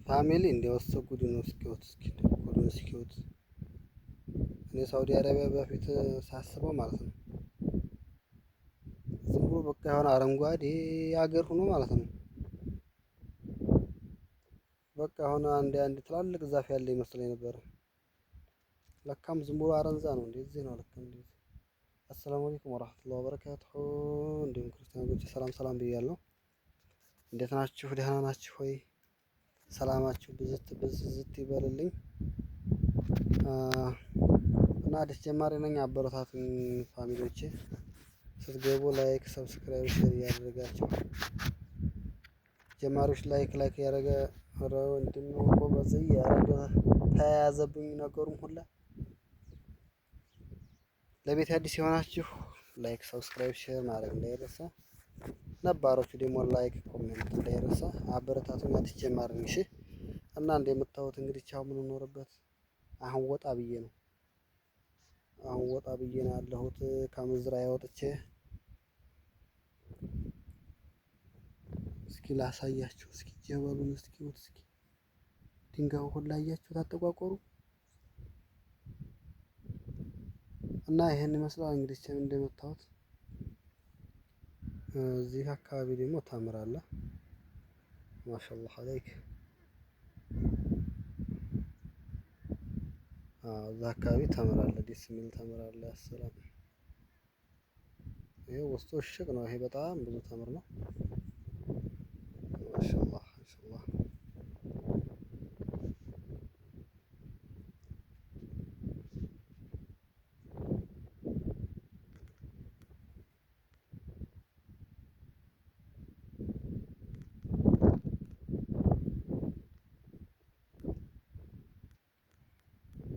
ፋሚሊ እንደወሰው ጉዱን እስኪወት እኔ ሳውዲ አረቢያ በፊት ሳስበው ማለት ነው ዝም ብሎ በቃ የሆነ አረንጓዴ ሀገር ሆኖ ማለት ነው። በቃ አሁን አንድ ትላልቅ ዛፍ ያለ ይመስለኝ ነበር። ለካም ዝም ብሎ አረንዛ ነው። እንደዚህ ነው ለካ እንደዚህ። አሰላሙ አለይኩም ወራህመቱላሂ ወበረካቱሁ። እንዲሁም ክርስቲያኖች ሰላም ሰላም ብያለሁ። እንዴት ናችሁ? ደህና ናችሁ ሆይ? ሰላማችሁ ብዝት ይበልልኝ። እና አዲስ ጀማሪ ነኝ፣ አበረታቱኝ ፋሚሊዎቼ። ስትገቡ ላይክ፣ ሰብስክራይብ፣ ሼር እያደረጋችሁ ጀማሪዎች ላይክ ያደረገ እንደምን እኮ በዚህ ያረገ ተያያዘብኝ ነገሩም ሁላ። ለቤት አዲስ የሆናችሁ ላይክ፣ ሰብስክራይብ፣ ሼር ማድረግ እንዳይረሳ። ነባሮቹ ደግሞ ላይክ፣ ኮሜንት እንዳይረሳ። አበረታቱኝ፣ አዲስ ጀማሪ ነኝ። እሺ። እና እንደምታዩት እንግዲህ ቻው የምንኖርበት አሁን ወጣ ብዬ ነው። ያለሁት ከምዝራዬ ወጥቼ እስኪ ላሳያችሁ። እስኪ ጀበሉን እስኪ ድንጋዩ ሁላ አያችሁት አጠቋቆሩ። እና ይሄን ይመስላል እንግዲህ እንደምታዩት። እዚህ አካባቢ ደግሞ ታምራለህ። ማሻአላህ አለይክ። እዛ አካባቢ ታምራለህ፣ ደስ የሚል ታምራለህ። አሰላም። ይሄ ውስጡ እሽግ ነው። ይሄ በጣም ብዙ ተምር ነው። ማሻአላህ ማሻአላህ።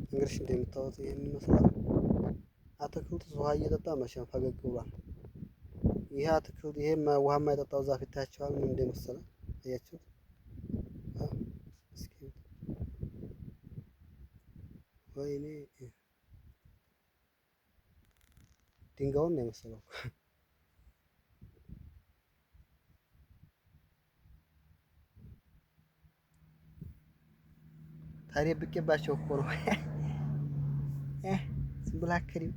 እንግዲህ እንደምታዩት ይሄን ይመስላል። አትክልቱ ውሃ እየጠጣ መቼም ፈገግ ብሏል። ይሄ አትክልት ይሄ ውሃ የማይጠጣው ዛፍ ይታያችኋል። ምን እንደመሰለ አያችሁት? እስኪ ወይኔ ድንጋዩን ነው የመሰለው። ታዲያ ብቄባቸው እኮ ነው። ዝም ብላ አከሪም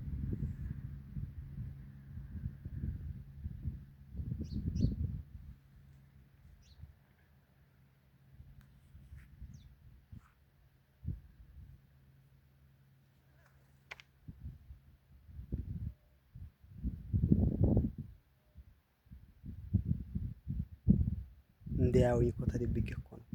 እንዲያውኝ እኮ ተደብቄ እኮ ነው።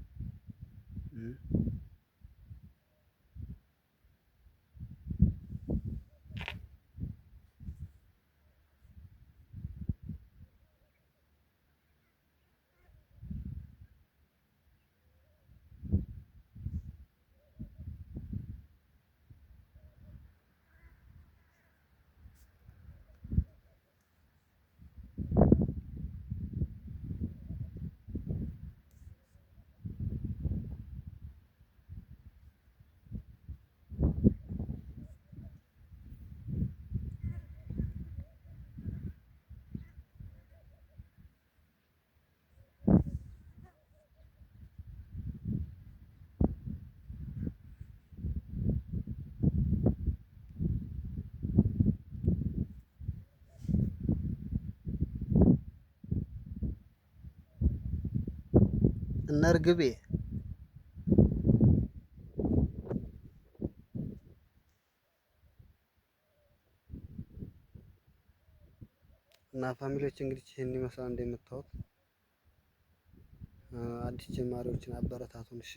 እነ እርግቤ እና ፋሚሊዎች እንግዲህ ይህን ይመስላል እንደምታዩት። አዲስ ጀማሪዎችን አበረታቱን እሺ።